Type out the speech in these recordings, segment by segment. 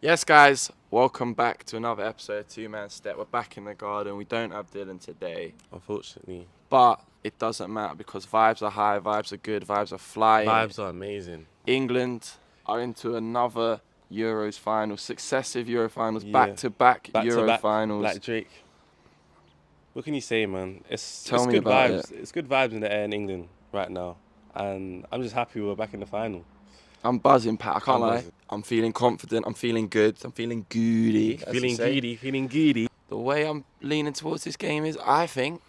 Yes, guys, welcome back to another episode of Two Man Step. We're back in the garden. We don't have Dylan today, Unfortunately, but it doesn't matter because vibes are high, vibes are good, vibes are flying. vibes are amazing. England are into another Euros final, successive Euro finals, Yeah, back to back back to Euro back finals. like Drake. What can you say, man? Tell It's me good about it. vibes. It's good vibes in the air in England right now, and I'm just happy we're back in the final. I'm buzzing, Pat. I can't I'm lie. buzzing. I'm feeling confident. I'm feeling good. I'm feeling goody, as you Feeling say. giddy, feeling giddy. The way I'm leaning towards this game is, I think,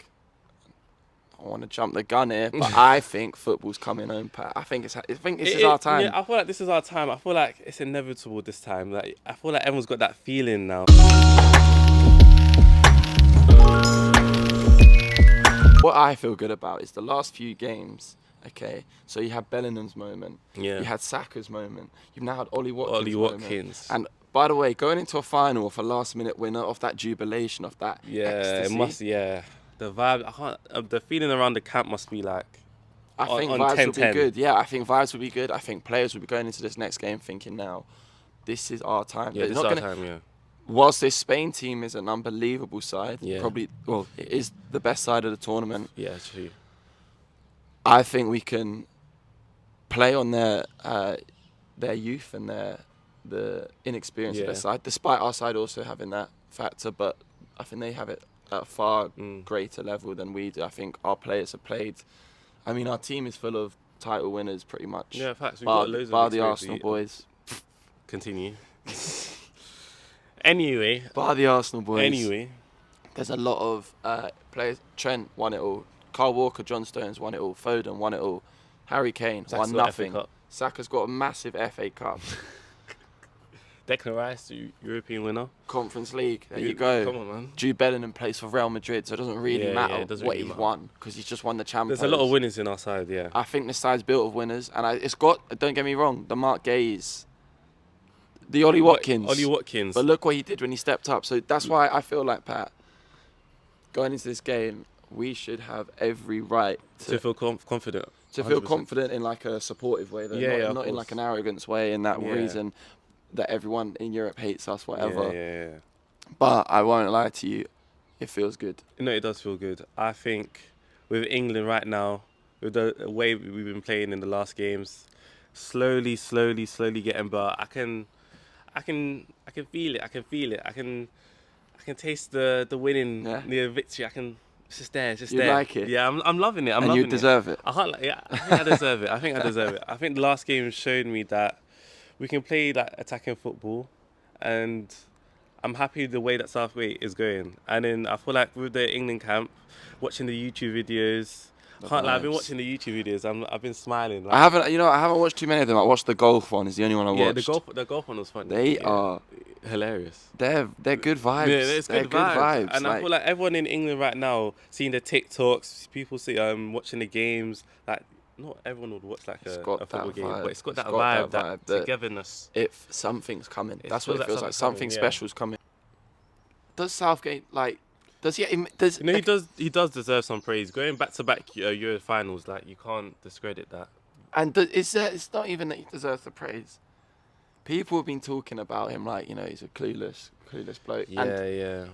I want to jump the gun here, but I think football's coming home, Pat. I think this is our Yeah, time. I feel like this is our time. I feel like it's inevitable this time. Like I feel like everyone's got that feeling now. What I feel good about is the last few games. Okay, so you had Bellingham's moment, Yeah, you had Saka's moment, you've now had Ollie Watkins' Ollie moment. Watkins. And by the way, going into a final of a last-minute winner, of that jubilation, of that Yeah, it ecstasy, must. Yeah, the vibe. I can't. The feeling around the camp must be like I think on vibes 10 will be 10. good. Yeah, I think vibes will be good. I think players will be going into this next game thinking now, this is our time. Yeah, They're this is not our gonna. time. Yeah. Whilst this Spain team is an unbelievable side, Yeah. probably well, it is the best side of the tournament. Yeah, true. I think we can play on their youth and the inexperience of their Yeah. side, despite our side also having that factor. But I think they have it at a far Mm. greater level than we do. I think our players have played. I mean, our team is full of title winners, pretty much. Yeah, facts. We've bar, got loads of bar the experience. Arsenal boys. Continue. Anyway. Bar the Arsenal boys. Anyway. There's a lot of players. Trent won it all. Kyle Walker, John Stones won it all. Foden won it all. Harry Kane Saka's won got FA nothing. Cup. Saka's got a massive FA Cup. Declan Rice, European winner. Conference League. There you go. Come on, man. Jude Bellingham plays for Real Madrid, so it doesn't really Yeah, matter yeah, it doesn't what really he's matter. won because he's just won the Champions. There's a lot of winners in our side, yeah. I think this side's built of winners, and it's got. Don't get me wrong, the Mark Gaze, the Ollie Watkins. Ollie Watkins. But look what he did when he stepped up. So that's why I feel like, Pat, going into this game, we should have every right to feel confident. to feel 100%. confident in like a supportive way, though, not in like an arrogance way, in that Yeah. reason that everyone in Europe hates us, whatever. Yeah. But I won't lie to you, it feels good. No, it does feel good. I think with England right now, with the way we've been playing in the last games, slowly getting better. I can feel it. I can feel it. I can taste the winning, Yeah. the victory. It's just there. It's just You there. like it? Yeah, I'm loving it. I'm And loving you deserve it. I can't. Yeah, I think I deserve it. I think I deserve it. I think the last game showed me that we can play like attacking football, and I'm happy the way that Southgate is going. And then I feel like with the England camp, watching the YouTube videos. Can't lie, I've been vibes. watching the YouTube videos. I've been smiling. Like, I haven't watched too many of them. I watched the golf one. Is the only one I yeah, watched. the golf one was funny. They Yeah. are. Hilarious. They're good vibes. Yeah, it's They're good vibes. And I like, feel like everyone in England right now, seeing the TikToks, people see watching the games, like not everyone would watch like It's a got football that game, vibe. but it's got It's that got vibe, that that vibe that- togetherness. if something's coming. It That's what feels it like feels like. something's Something coming, yeah. special's coming. Does Southgate like? Does he? Does You know, he does deserve some praise. Going back to back Euro finals, like you can't discredit that. and it's not even that he deserves the praise. People have been talking about him like he's a clueless bloke. And Yeah.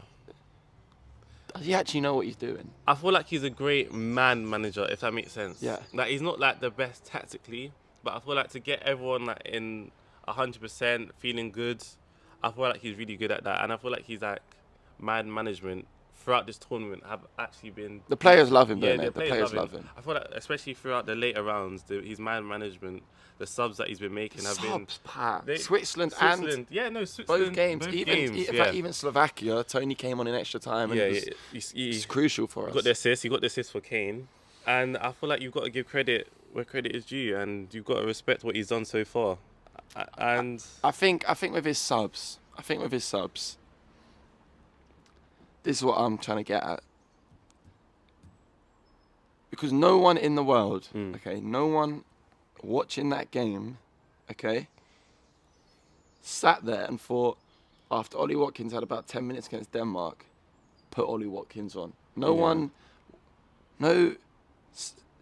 does he actually know what he's doing? I feel like he's a great man manager, if that makes sense. Yeah. Like he's not like the best tactically, but I feel like to get everyone like in 100% feeling good, I feel like he's really good at that, and I feel like he's like man management throughout this tournament have actually been. The players love him, Yeah, don't they? the The players love him. I feel like especially throughout the later rounds, his man management, the subs that he's been making have been. Subs, Pat. They- Switzerland Switzerland, both games. In yeah. fact, even Slovakia, Tony came on in extra time and Yeah, it was he it's crucial for us. got the assist. He got the assist for Kane, and I feel like you've got to give credit where credit is due, and you've got to respect what he's done so far. And I think with his subs, this is what I'm trying to get at. Because no one in the world, okay, no one watching that game, okay, sat there and thought, after Ollie Watkins had about 10 minutes against Denmark, put Ollie Watkins on. No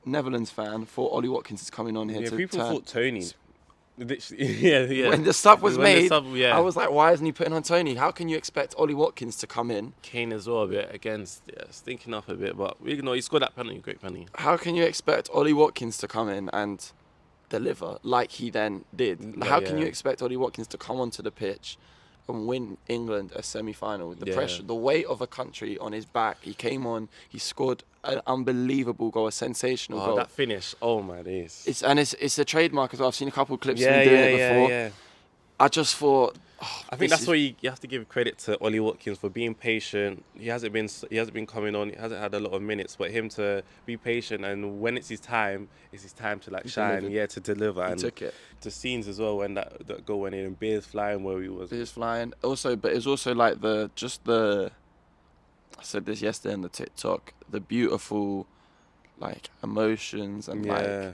Netherlands fan thought Ollie Watkins is coming on here yeah, to people turn. thought Tony. Yeah. When the sub was When the made, sub, yeah. I was like, why isn't he putting on Tony? How can you expect Ollie Watkins to come in? Kane as well a bit against, stinking up a bit, but he scored that penalty, great penalty. How can you expect Ollie Watkins to come in and deliver like he then did? How can you expect Ollie Watkins to come onto the pitch and win England a semi-final with the pressure, the weight of a country on his back? He came on, he scored an unbelievable goal, a sensational goal. That finish, oh my days. It's a trademark as well. I've seen a couple of clips of him doing it before. Yeah. I just thought, I think that's why you have to give credit to Ollie Watkins for being patient. He hasn't been coming on. He hasn't had a lot of minutes, but him to be patient, and when it's his time to like shine. delivered. Yeah, to deliver. He took it. The scenes as well when that goal went in and Beers flying where he was. Beers flying. Also, but it was also like I said this yesterday on the TikTok. The beautiful, like, emotions and like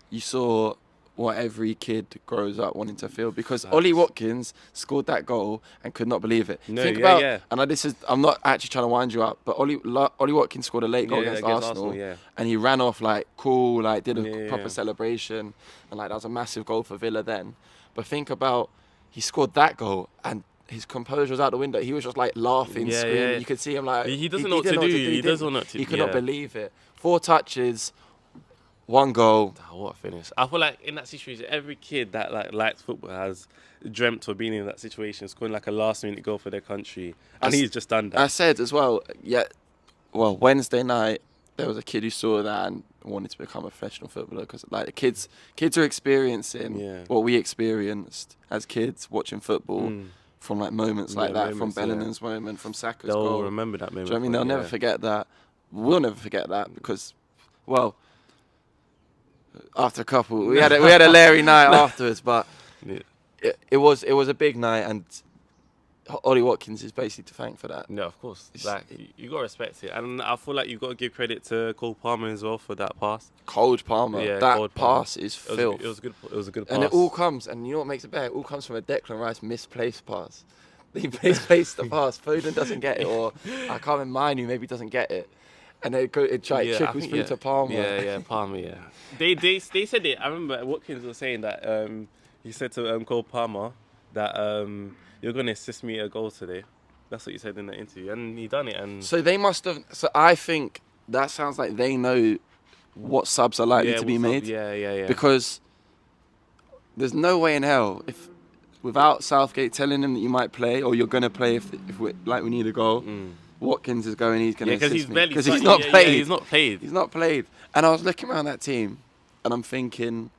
you saw what every kid grows up wanting to feel, because Ollie Watkins scored that goal and could not believe it. Think about, and I'm not actually trying to wind you up, but Ollie Watkins scored a late goal against Arsenal, and he ran off like cool, like did a proper celebration, and like that was a massive goal for Villa then. But think about, he scored that goal and his composure was out the window. He was just like laughing, screaming. Yeah. You could see him like he doesn't know what to do. He doesn't know what to do. He could not believe it. 4 touches. 1 goal. Oh, what a finish. I feel like in that situation, every kid that like likes football has dreamt of being in that situation, scoring like a last-minute goal for their country. And he's just done that. I said as well, Wednesday night, there was a kid who saw that and wanted to become a professional footballer, because like the kids are experiencing what we experienced as kids watching football. From like moments like that, from Bellingham's moment, from Saka's goal. They'll remember that moment. Do you know what I mean? They'll never forget that. We'll never forget that, because, well, after a couple, we had a Larry night afterwards, but it was a big night, and Ollie Watkins is basically to thank for that. No, of course. Like, you got to respect it, and I feel like you got to give credit to Cole Palmer as well for that pass. Cold Palmer, that pass is filth. It was a good pass. And it all comes, and you know what makes it better? It all comes from a Declan Rice misplaced pass. He misplaced the pass. Foden doesn't get it, or I can't remember Manu maybe doesn't get it. And it trickles through to Palmer. Yeah, Palmer, yeah. They said it. I remember Watkins was saying that he said to Cole Palmer that you're going to assist me a goal today. That's what he said in the interview. And he done it. And so they must have... So I think that sounds like they know what subs are likely to be made. Yeah. Because there's no way in hell, if without Southgate telling him that you might play, or you're going to play if we need a goal... Watkins is going, he's going to assist me. Because he's not played. He's not played. He's not played. And I was looking around that team, and I'm thinking,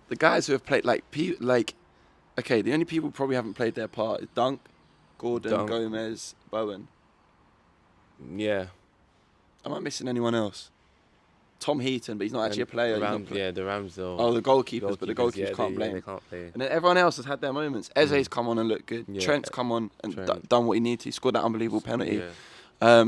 the guys who have played, okay, the only people who probably haven't played their part is Dunk, Gordon, Gomez, Bowen. Yeah. Am I missing anyone else? Tom Heaton, but he's not actually a player. The Ramsdale. Oh, the goalkeepers, but the goalkeepers can't play. They can't play. And then everyone else has had their moments. Eze's come on and looked good. Yeah. Trent's come on and done what he needed to. He scored that unbelievable penalty. Yeah.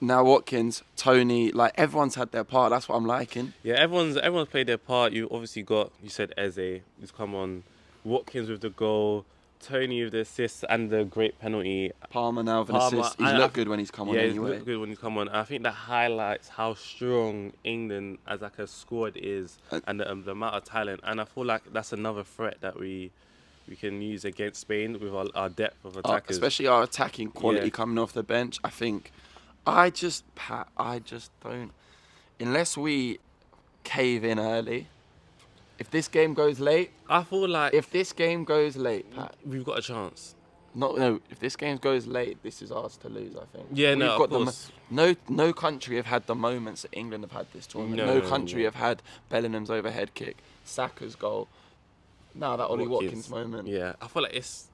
Now Watkins, Tony, like everyone's had their part. That's what I'm liking. Yeah, everyone's played their part. You obviously got, you said Eze, who's come on. Watkins with the goal. Tony with the assist and the great penalty. Palmer now with an assist. He's looked good when he's come on anyway. Yeah, he's looked good when he's come on. I think that highlights how strong England as like a squad is, and the amount of talent. And I feel like that's another threat that we can use against Spain with our depth of attackers. Especially our attacking quality coming off the bench. I think, I just don't, unless we cave in early. If this game goes late, I feel like if this game goes late, Pat, we've got a chance. No. If this game goes late, this is ours to lose. I think. Yeah, of course. No country have had the moments that England have had this tournament. No country have had Bellingham's overhead kick, Saka's goal. Now that Ollie Watkins moment. Yeah, I feel like it's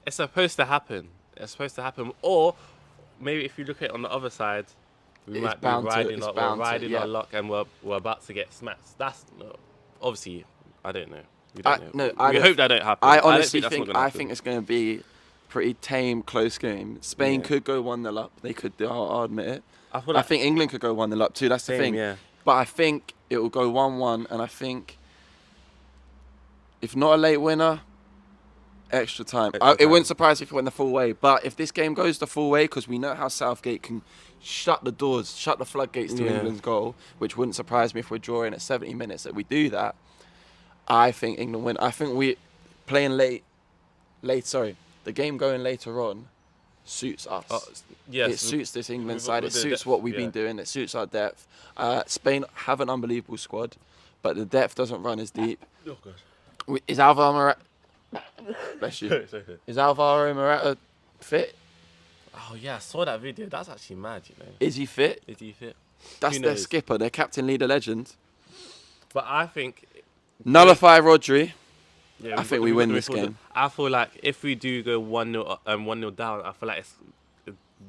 supposed to happen. It's supposed to happen. Or maybe if you look at it on the other side, we might be riding our luck, and we're about to get smacked. That's obviously. I don't know. We don't know. We hope that don't happen. I honestly think it's going to be pretty tame, close game. Spain could go 1-0 up. They could. I'll admit it. I think England could go 1-0 up too. That's the thing. Yeah. But I think it will go 1-1, and I think if not a late winner, extra time. It wouldn't surprise me if it went the full way. But if this game goes the full way, because we know how Southgate can shut the floodgates to England's goal, which wouldn't surprise me if we're drawing at 70 minutes that we do that. I think England win. I think we playing the game going later on suits us. Yes, It suits this England with side. It the suits depth, what we've yeah. been doing. It suits our depth. Spain have an unbelievable squad, but the depth doesn't run as deep. Oh gosh. Is Alvaro Morata? Bless you. It's okay. Is Alvaro Morata fit? Oh yeah, I saw that video. That's actually mad, you know. Is he fit? Is he fit? That's Who their knows? skipper, their captain, leader, legend. But I think Nullify Rodri. yeah, I think we win this forward. game. I feel like if we do go 1-0 1-0 down, I feel like it's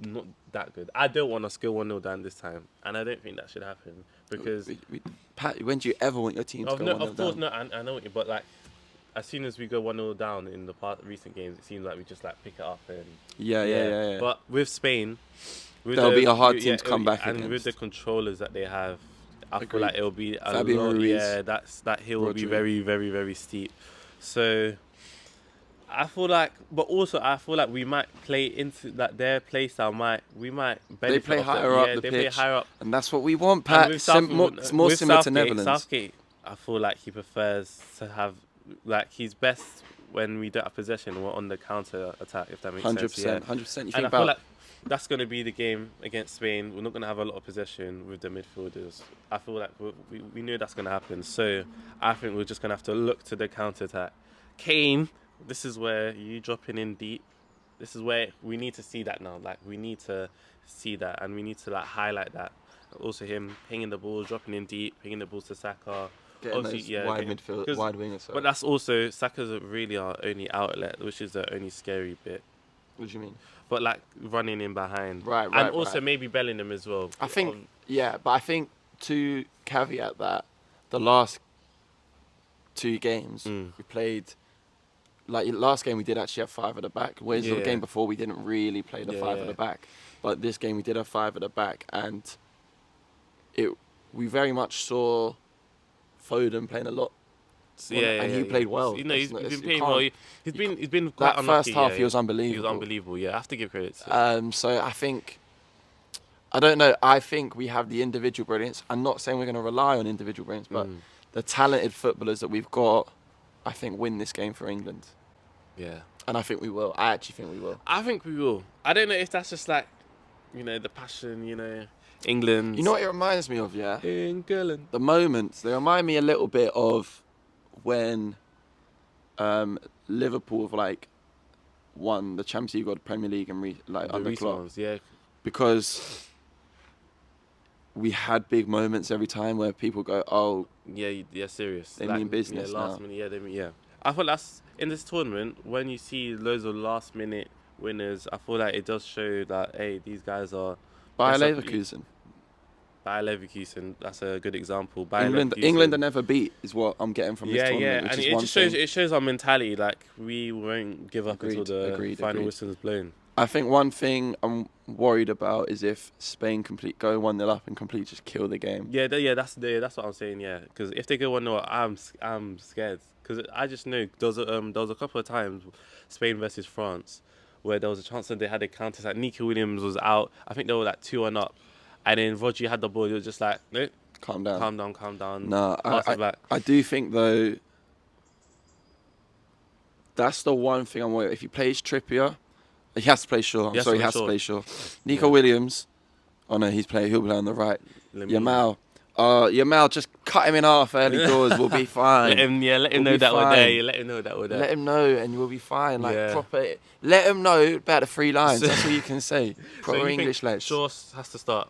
not that good. I don't want us to go 1-0 down this time, and I don't think that should happen because Pat, when do you ever want your team to go 1-0 of course down? no, I know what you, but like as soon as we go 1-0 down in the recent games, it seems like we just like pick it up and Yeah. But with Spain, They'll be a hard team to come back and against. with the controllers that they have, I feel Agreed. like it'll be a Fabio lot. Ruiz, Yeah, that hill will be Rodri. very, very, very steep. So I feel like, but also I feel like we might play into that their play style. We might benefit. They play off that. higher up Yeah, the they pitch, play higher up. and that's what we want, And Pat. with More with similar to Southgate, Netherlands. Southgate, I feel like he prefers to have like he's best when we don't have possession. We're on the counter attack, if that makes sense. 100%. Yeah. 100%. You think And I feel about like that's going to be the game against Spain. We're not going to have a lot of possession with the midfielders. I feel like we knew that's going to happen. So I think we're just going to have to look to the counter attack. Kane, this is where you dropping in deep. This is where we need to see that now. Like we need to see that, and we need to like highlight that. Also him pinging the balls, dropping in deep, pinging the balls to Saka. getting obviously, those yeah, wide getting- midfield, 'cause- wide wingers. Sorry. But that's also Saka's really our only outlet, which is the only scary bit. What do you mean? But like running in behind, Right, and also right. maybe Bellingham as well. I think, but I think to caveat that, the last two games we played, like last game we did actually have five at the back, whereas the Yeah. game before we didn't really play the five at Yeah. the back. But this game we did have five at the back, and we very much saw Foden playing a lot. And he played well. You know, It's he's not- been it's- you playing can't- well. He's been quite That unlucky. first half, yeah, he was He unbelievable. was unbelievable. Yeah, I have to give credit to him. So I think, I don't know. I think we have the individual brilliance. I'm not saying we're going to rely on individual brilliance, but the talented footballers that we've got, I think, win this game for England. Yeah, And I think we will. I actually think we will. I think we will. I don't know if that's just like, the passion. England. You know what it reminds me of, yeah? England. The moments, they remind me a little bit of when Liverpool have like won the Champions League or the Premier League and The under recent Klopp. ones, yeah. Because we had big moments every time where people go, oh, Yeah, serious. They mean business Yeah, last now. minute. Yeah, they mean yeah. I feel that's in this tournament when you see loads of last minute winners. I feel like it does show that hey, these guys are. Bayer That's Leverkusen. Bayer Leverkusen, that's a good example. England are never beat is what I'm getting from this tournament, which and is it one just thing. shows our mentality. Like we won't give up until the Agreed. final whistle is blown. I think one thing I'm worried about is if Spain go 1-0 up and completely just kill the game. That's what I'm saying. Yeah, because if they go 1-0, I'm scared. Because I just know there was a couple of times Spain versus France where there was a chance that they had a counter attack. Nico Williams was out. I think they were like 2-1 up, and then Rodri had the ball. It was just like no, Calm down. calm down. No, pass it back. I do think though. That's the one thing I'm worried. If he plays Trippier, he has to play Shaw. He has to play Shaw. Nico Williams, he'll play on the right. Lamine. Yamal, just cut him in half early doors. We'll be fine. Let him We'll know be that we're there. fine. Yeah, let him know that we're there. Let him know, and you'll be fine. Like Yeah. proper. Let him know about the 3 lines. That's all you can say. Proper you English, think lads. Shaw has to start.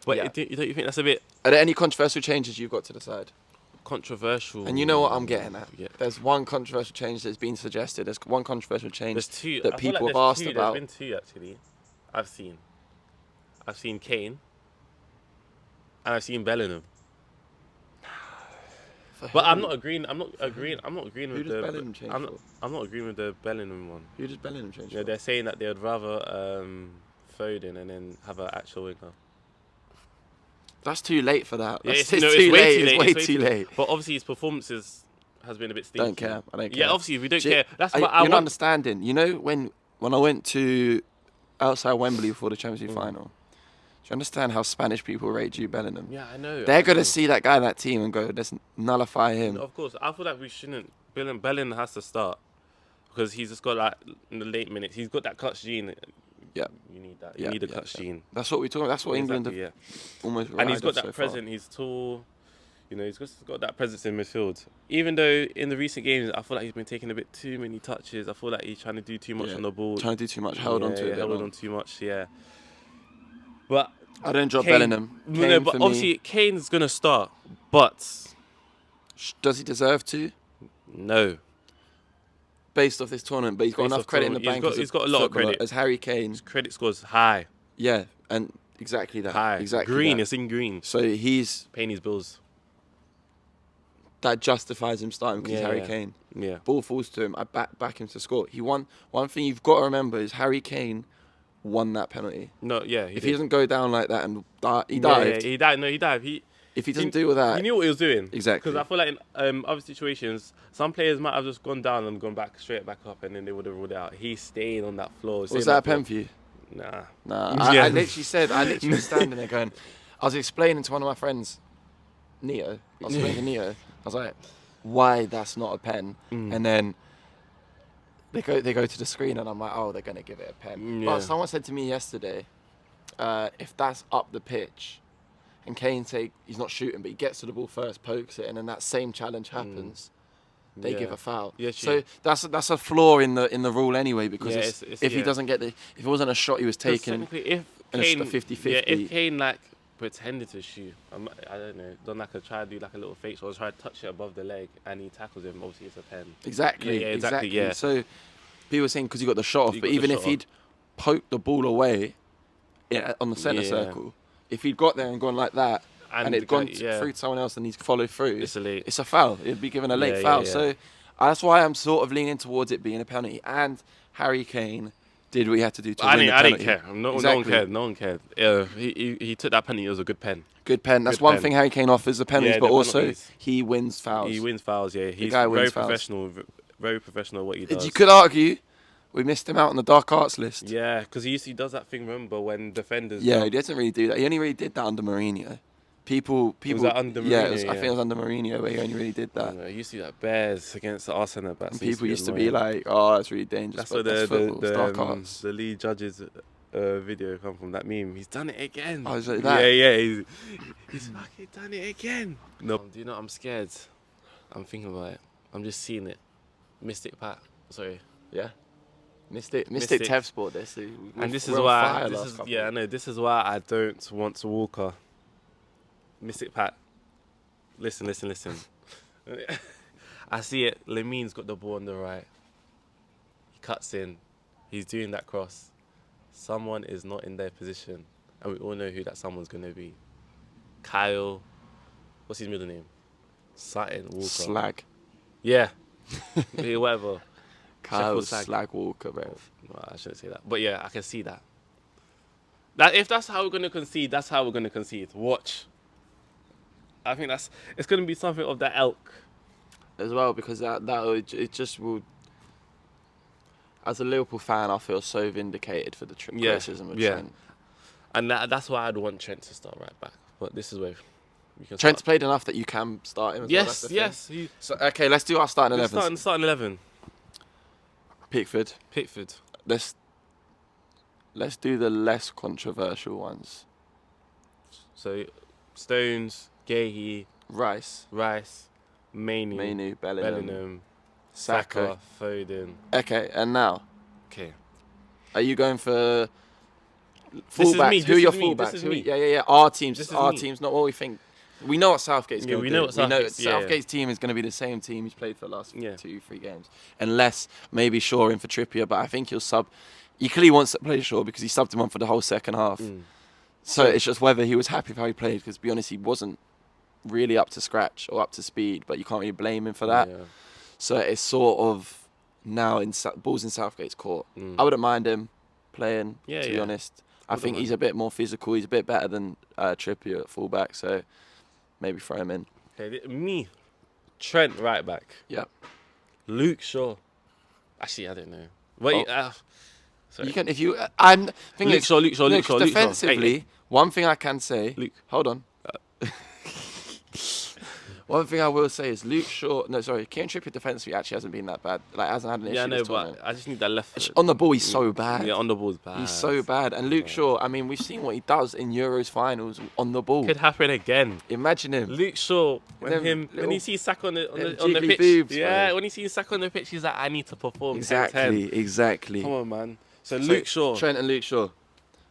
But Yeah. don't you think that's a bit Are there any controversial changes you've got to decide? controversial? And you know what I'm getting at. Yeah. There's one controversial change that's been suggested. There's one controversial change There's two that I feel people like have asked there's about. There's been two actually. I've seen Kane. And I've seen Bellingham. But I'm not agreeing. I'm not agreeing Who with does the. Bellingham change I'm for? not, I'm not agreeing with the Bellingham one. Who does Bellingham change Yeah, for? they're saying that they would rather Foden and then have an actual winger. That's too late for that. Yeah, That's, way it's way too late. But obviously his performances has been a bit stinky. Don't care. I don't care. Yeah, obviously we don't Do you- care. That's You're what I not want. understanding. You know when I went to outside Wembley before the Champions League final, you understand how Spanish people rate Jude Bellingham? Yeah, I know. They're I going know. to see that guy in that team and go, let's nullify him. Of course, I feel like we shouldn't. Bellingham has to start because he's just got like in the late minutes. He's got that clutch gene. Yeah. You need that. You need a clutch gene. That's what we're talking about. That's what England Exactly, have almost And he's got so that far. presence. He's tall. You know, he's just got that presence in midfield. Even though in the recent games, I feel like he's been taking a bit too many touches. I feel like he's trying to do too much on the ball. Trying to do too much. Held on to it. Held on too much. Yeah. But I don't drop Kane, Bellingham. Kane no, but for obviously me, Kane's gonna start. But does he deserve to? no. Based off this tournament, but he's got Based enough off credit in the tournament, bank. he's got a lot of footballer, credit. as Harry Kane. His credit score's high. Yeah, and exactly that. High. Exactly Green. that. It's in green. So he's Paying his bills. that justifies him starting because he's Harry Kane. Yeah. Ball falls to him. I back him to score. He won. One thing you've got to remember is Harry Kane won that penalty. No. Yeah. If he doesn't go down like that and he dived. Yeah, he died. No, he dived. If he doesn't do all that, He knew what he was doing. Exactly. Because I feel like in other situations, some players might have just gone down and gone back straight back up, and then they would have ruled it out. He stayed on that floor. was that a pen for you? Nah. Nah. Yeah. I literally was standing there going, I was explaining to one of my friends, Neo. I was explaining to Neo. I was like, why that's not a pen? And then they go to the screen, and I'm like, oh, they're gonna give it a pen. Yeah. But someone said to me yesterday, if that's up the pitch, and Kane say he's not shooting, but he gets to the ball first, pokes it, and then that same challenge happens, they give a foul. Yeah, so that's a flaw in the rule anyway, because it's if he doesn't get if it wasn't a shot he was taking, Technically, if and Kane, it's a 50-50. yeah, if Kane like pretended to shoot, I don't know, done like try to do like a little fake shot, or try to touch it above the leg, and he tackles him, obviously it's a pen. Exactly. Yeah, exactly, yeah. So people were saying because he got the shot off, He but got the even shot if he'd poked the ball away on the centre Yeah. circle, if he'd got there and gone like that, and it'd gone yeah. through to someone else and he's followed through, It's a foul. It'd be given a late Yeah, foul. yeah. So that's why I'm sort of leaning towards it being a penalty. And Harry Kane did what he had to do to win the I penalty. didn't care. No Exactly. one cared. No one cared. He took that penalty. It was a good pen. Good pen. That's Good one pen. thing Harry Kane offers, the penalties, Yeah, but the also penalties. he wins fouls. He wins fouls. Yeah, he's guy very wins fouls. professional. Very professional at what he does. You could argue we missed him out on the dark arts list. Yeah, because he does that thing. Remember when defenders? Yeah, jump? he doesn't really do that. He only really did that under Mourinho. People. Was that under Yeah, Mourinho? I think it was under Mourinho where he only really did that. You see that Bears against the Arsenal bats. And people used to be like, "Oh, that's really dangerous." That's but where that's football. It's dark the arts. the lead judges video come from. That meme. He's done it again. Oh, is it that? Yeah. He's fucking done it again. No, do you know? I'm scared. I'm thinking about it. I'm just seeing it. Mystic Pat. Sorry. Yeah. Mystic Mystic. Tev sport this. And this is why. I know. This is why I don't want Walker. Mystic Pat. Listen. I see it. Lamine's got the ball on the right. He cuts in. He's doing that cross. Someone is not in their position. And we all know who that someone's going to be. Kyle. What's his middle name? Sutton Walker. Slag. Yeah. Yeah, whatever. Kyle Slag. Slag Walker, bro. Well, I shouldn't say that. But yeah, I can see that. If that's how we're going to concede, that's how we're going to concede. Watch. I think it's going to be something of that ilk. As well, because it just will. As a Liverpool fan, I feel so vindicated for the criticism of Trent. And that's why I'd want Trent to start right back. But this is where we can Trent's start. played enough that you can start him as well. That's the thing. Yes. So, okay, let's do our starting 11. Starting 11. Pickford. Let's do the less controversial ones. So, Stones, Gahey, Rice, Mainoo, Bellingham, Saka, Foden. Okay, and now, Okay. are you going for This is fullbacks? me, Who are this your is me, fullbacks? this is me. Yeah. Our teams. This is Our me. teams. Not what we think. We know what Southgate's going to do. we know what Southgate's- yeah, Southgate's team is going to be the same team he's played for the last Yeah. 2-3 games, unless maybe Shaw in for Trippier. But I think he'll sub. He clearly wants to play Shaw because he subbed him on for the whole second half. So it's just whether he was happy with how he played. Because to be honest, he wasn't really up to scratch or up to speed. But you can't really blame him for that. Yeah. So it's sort of now balls in Southgate's court. I wouldn't mind him playing. Yeah, to be yeah. honest, I Wouldn't think mind. he's a bit more physical. He's a bit better than Trippier at fullback. So maybe throw him in. Okay, me. Trent, right back. Yeah. Luke Shaw. Actually, I don't know. What? Sorry. You can if you. I'm thinking Luke Shaw. defensively. One thing I can say, Luke. hold on. One thing I will say is Luke Shaw. No, sorry, Kieran Trippier defensively actually hasn't been that bad. Like hasn't had an issue Yeah, I know, this but tournament. I just need that left foot. On the ball, he's so bad. Yeah, on the ball's bad. He's so bad. And Luke Shaw, I mean, we've seen what he does in Euros finals on the ball. Could happen again. Imagine him. Luke Shaw, Them when he sees Saka on the jiggly pitch, boobs, yeah, bro. when he sees Saka on the pitch, he's like, I need to perform. 10-10. Exactly. Come on, man. So Luke Shaw. Trent and Luke Shaw.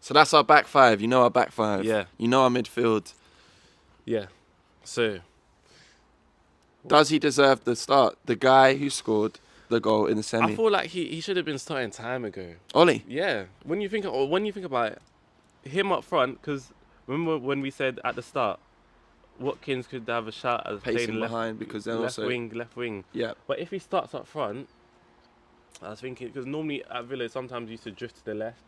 So that's our back five. You know our back five. Yeah. You know our midfield. Yeah. So Does he deserve the start? The guy who scored the goal in the semi. I feel like he should have been starting time ago. Ollie. Yeah. When you think about it, him up front, because remember when we said at the start, Watkins could have a shot as Pacing playing behind because then left also left wing. Yeah. But if he starts up front, I was thinking because normally at Villa sometimes he used to drift to the left,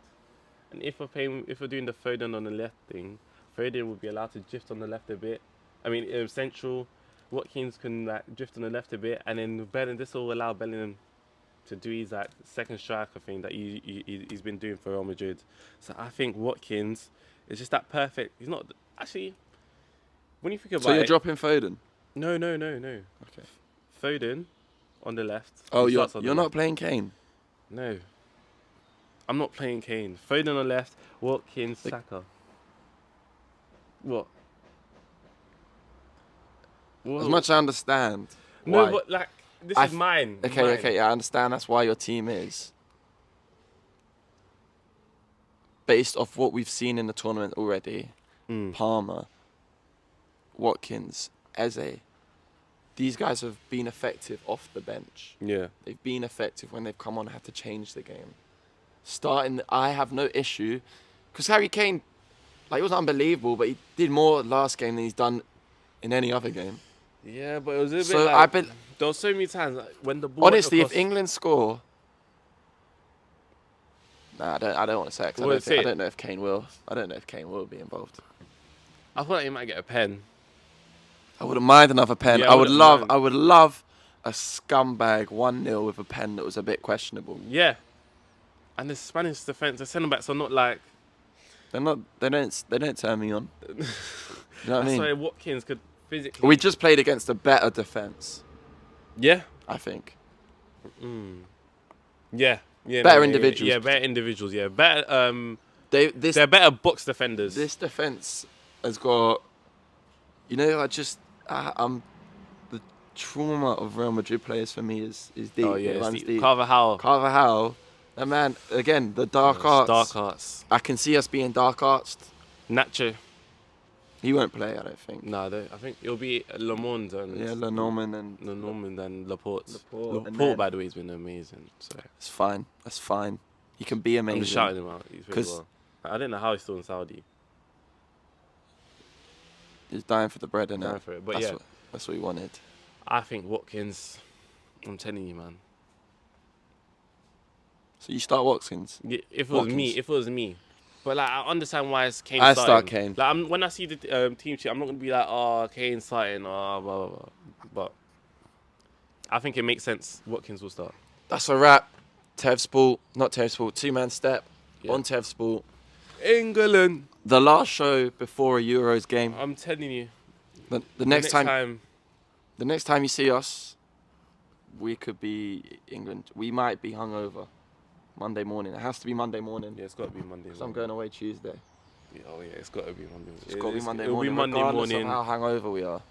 and if we're doing the Foden on the left thing, Foden would be allowed to drift on the left a bit. I mean central. Watkins can like drift on the left a bit, and then this will allow Bellingham to do his like second striker thing that he's been doing for Real Madrid. So I think Watkins is just that perfect. He's not actually. When you think about it, So you're dropping Foden? No. Okay. Foden on the left. Oh, He you're starts on the not left. playing Kane? No. I'm not playing Kane. Foden on the left, Watkins, Saka. What? As much as I understand. No, why. but like this is mine. Okay, mine. okay, yeah, I understand that's why your team is. Based off what we've seen in the tournament already, Palmer, Watkins, Eze, these guys have been effective off the bench. Yeah. They've been effective when they've come on and had to change the game. Starting, I have no issue, because Harry Kane, like, it was unbelievable, but he did more last game than he's done in any other game. Yeah, but it was a bit So like, there was so many times like, when the ball honestly, went if England score, nah, I don't want to say it, 'cause I don't know if Kane will. I don't know if Kane will be involved. I feel like he might get a pen. I wouldn't mind another pen. Yeah, I would mind. love a scumbag 1-0 with a pen that was a bit questionable. Yeah. And the Spanish defense, the centre backs are not like. They don't turn me on. You know what I That's mean? why Watkins could physically. We just played against a better defense, Yeah. I think. Yeah. Yeah. Better individuals. Yeah, better individuals. Yeah, better. They're They're better box defenders. This defense has got, the trauma of Real Madrid players for me is deep. Oh yeah, It runs it's deep. Carvajal. That man, again, the dark arts. Dark arts. I can see us being dark arts. Nacho. He won't play, I don't think. No, I think it'll be Le Monde and Yeah, Lenormand and Lenormand and Laporte. Laporte, and Laporte, then- by the way, has been amazing. So it's fine. That's fine. He can be amazing. I'm just shouting him out. He's really 'Cause- well. I don't know how he's still in Saudi. He's dying for the bread, innit? Dying for it, but that's yeah. That's what he wanted. I think Watkins. I'm telling you, man. So you start Watkins. Yeah, if it was me. But like, I understand why it's Kane I starting. start Kane. Like, when I see the team sheet, I'm not gonna be like, oh, Kane starting, blah, blah, blah. But I think it makes sense. Watkins will start. That's a wrap. Two-man step Yeah. on Tev Sport. England. The last show before a Euros game. I'm telling you. The next time you see us, we could be England. We might be hungover Monday morning. It has to be Monday morning. Yeah, it's got to be Monday. So I'm going away Tuesday. Yeah, oh yeah, it's got to be Monday. It's got to be Monday It'll morning. be Monday regardless morning. of how hungover we are.